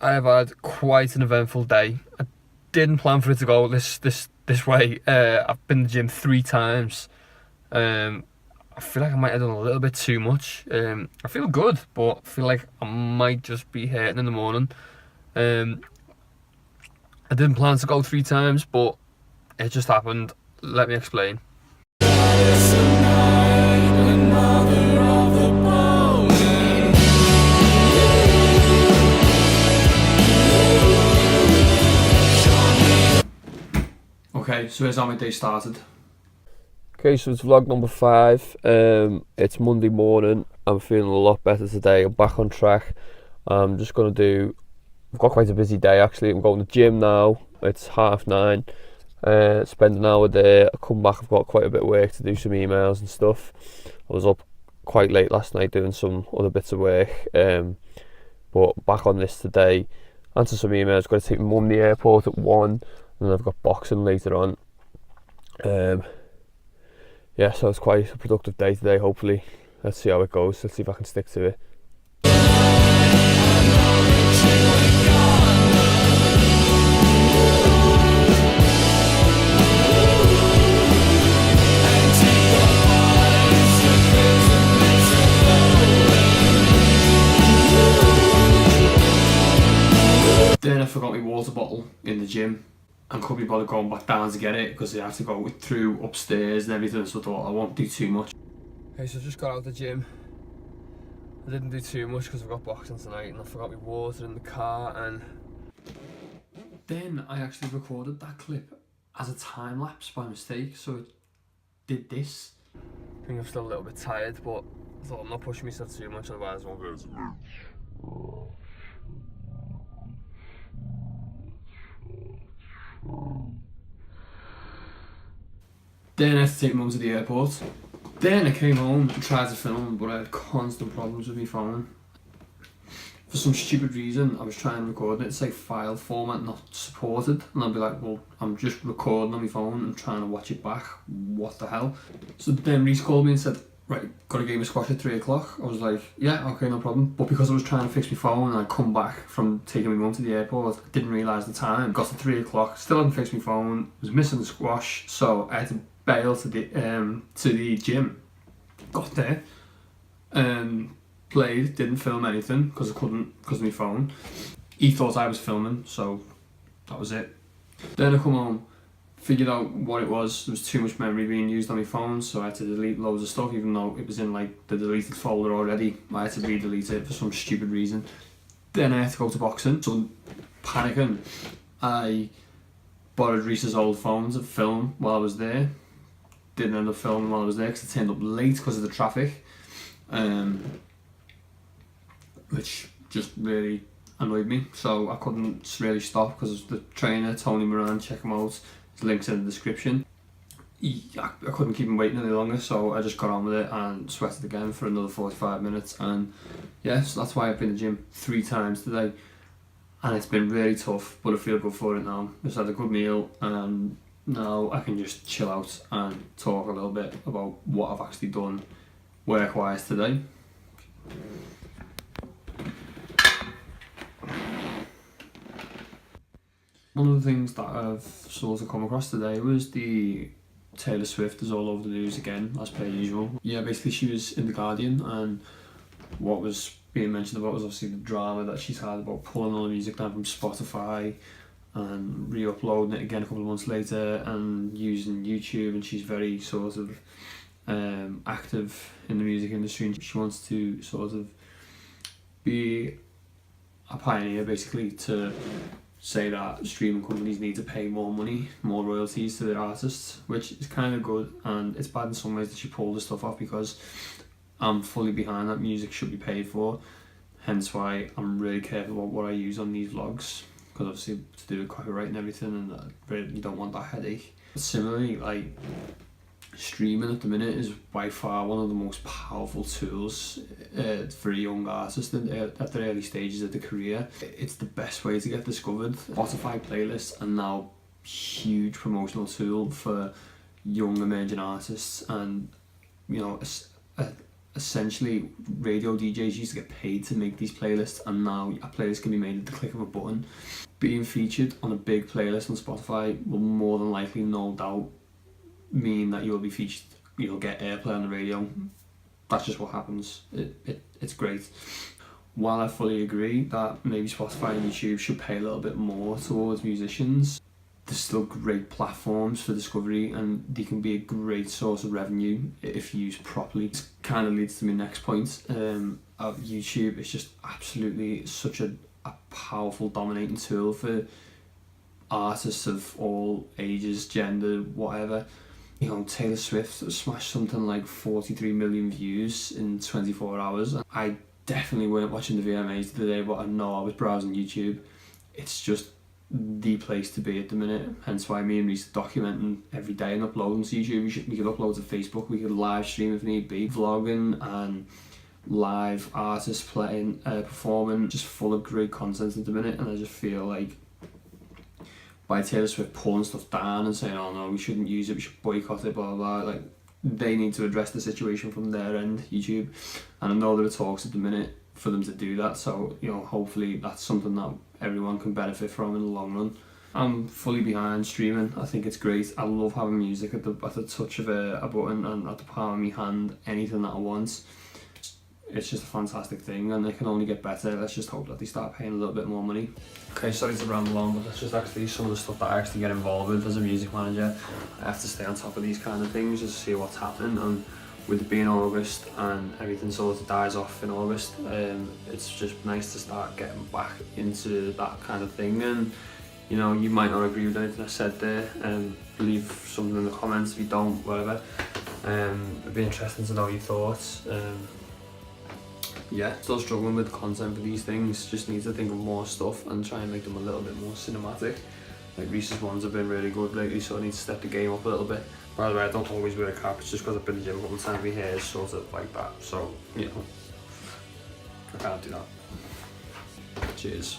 I have had quite an eventful day. I didn't plan for it to go this way. I've been to the gym 3 times. I feel like I might have done a little bit too much. I feel good, but I feel like I might just be hurting in the morning. I didn't plan to go 3 times, but it just happened. Let me explain. Okay, so here's how my day started. Okay, so it's vlog number 5. It's Monday morning. I'm feeling a lot better today. I'm back on track. I'm just gonna do. I've got quite a busy day actually. I'm going to the gym now. It's 9:30. Spend an hour there. I come back. I've got quite a bit of work to do, some emails and stuff. I was up quite late last night doing some other bits of work. But back on this today. Answer some emails. Got to take my mum to the airport at 1. And then I've got boxing later on. Yeah, so it's quite a productive day today, hopefully. Let's see how it goes. Let's see if I can stick to it. Then I forgot my water bottle in the gym. And couldn't be bothered going back down to get it because I had to go through upstairs and everything, so I thought I won't do too much. Okay, so I just got out of the gym. I didn't do too much because I've got boxing tonight and I forgot my water in the car, and then I actually recorded that clip as a time lapse by mistake, so it did this. I think I'm still a little bit tired, but I thought I'm not pushing myself too much, otherwise I won't go to move. Then I had to take mum to the airport. Then I came home and tried to film, but I had constant problems with my phone. For some stupid reason, I was trying to record it. It's like file format not supported, and I'd be like, well, I'm just recording on my phone and trying to watch it back. What the hell? So then Reese called me and said, right, got a game of squash at 3 o'clock. I was like, yeah, okay, no problem. But because I was trying to fix my phone and I'd come back from taking my mum to the airport, I didn't realise the time. Got to 3 o'clock, still hadn't fixed my phone, was missing the squash, so I had to bail to the gym. Got there, played, didn't film anything because I couldn't, because of my phone. He thought I was filming, so that was it. Then I come home, figured out what it was. There was too much memory being used on my phone, so I had to delete loads of stuff, even though it was in like the deleted folder already. I had to re-delete it for some stupid reason. Then I had to go to boxing, so panicking, I borrowed Reese's old phone to film while I was there. Didn't end up filming while I was there because I turned up late because of the traffic, which just really annoyed me. So I couldn't really stop because the trainer, Tony Moran, check him out. His link's in the description. I couldn't keep him waiting any longer, so I just got on with it and sweated again for another 45 minutes. And yeah, so that's why I've been to the gym 3 times today, and it's been really tough, but I feel good for it now. Just had a good meal, and now I can just chill out and talk a little bit about what I've actually done work-wise today. One of the things that I've sort of come across today was the Taylor Swift is all over the news again, as per usual. Yeah, basically she was in The Guardian, and what was being mentioned about was obviously the drama that she's had about pulling all the music down from Spotify and re-uploading it again a couple of months later and using YouTube, and she's very sort of active in the music industry, and she wants to sort of be a pioneer, basically, to say that streaming companies need to pay more money, more royalties to their artists, which is kind of good, and it's bad in some ways that she pulled the stuff off, because I'm fully behind that music should be paid for, hence why I'm really careful about what I use on these vlogs, because obviously to do with copyright and everything, and really you don't want that headache. But similarly, like, streaming at the minute is by far one of the most powerful tools for a young artist at the early stages of their career. It's the best way to get discovered. Spotify playlists are now a huge promotional tool for young emerging artists, and you know, essentially radio DJs used to get paid to make these playlists, and now a playlist can be made at the click of a button. Being featured on a big playlist on Spotify will more than likely, no doubt, mean that you'll be featured, you'll get airplay on the radio. That's just what happens. It's great. While I fully agree that maybe Spotify and YouTube should pay a little bit more towards musicians, there's still great platforms for discovery, and they can be a great source of revenue if used properly. It kind of leads to my next point of YouTube. It's just absolutely such a powerful, dominating tool for artists of all ages, gender, whatever. You know, Taylor Swift smashed something like 43 million views in 24 hours. I definitely weren't watching the VMAs today, but I know I was browsing YouTube. It's just the place to be at the minute, hence why me and Reese are documenting every day and uploading to YouTube. We could upload to Facebook, we could live stream if need be, vlogging and live artists playing, performing, just full of great content at the minute. And I just feel like by Taylor Swift pulling stuff down and saying, oh no, we shouldn't use it, we should boycott it, blah blah blah, like, they need to address the situation from their end, YouTube. And I know there are talks at the minute for them to do that, so, you know, hopefully that's something that everyone can benefit from in the long run. I'm fully behind streaming. I think it's great. I love having music at the touch of a button and at the palm of my hand, anything that I want. It's just a fantastic thing, and it can only get better. Let's just hope that they start paying a little bit more money. Okay, sorry to ramble on, but that's just actually some of the stuff that I actually get involved with as a music manager. I have to stay on top of these kind of things just to see what's happening, and with it being August and everything sort of dies off in August, it's just nice to start getting back into that kind of thing. And you know, you might not agree with anything I said there, leave something in the comments if you don't, whatever. It'd be interesting to know your thoughts. Yeah, still struggling with content for these things, just need to think of more stuff and try and make them a little bit more cinematic. Like Reese's ones have been really good lately, so I need to step the game up a little bit. By the way, I don't always wear a cap, it's just because I've been to the gym a couple of times, my hair is sort of like that, so, you know, I can't do that. Cheers.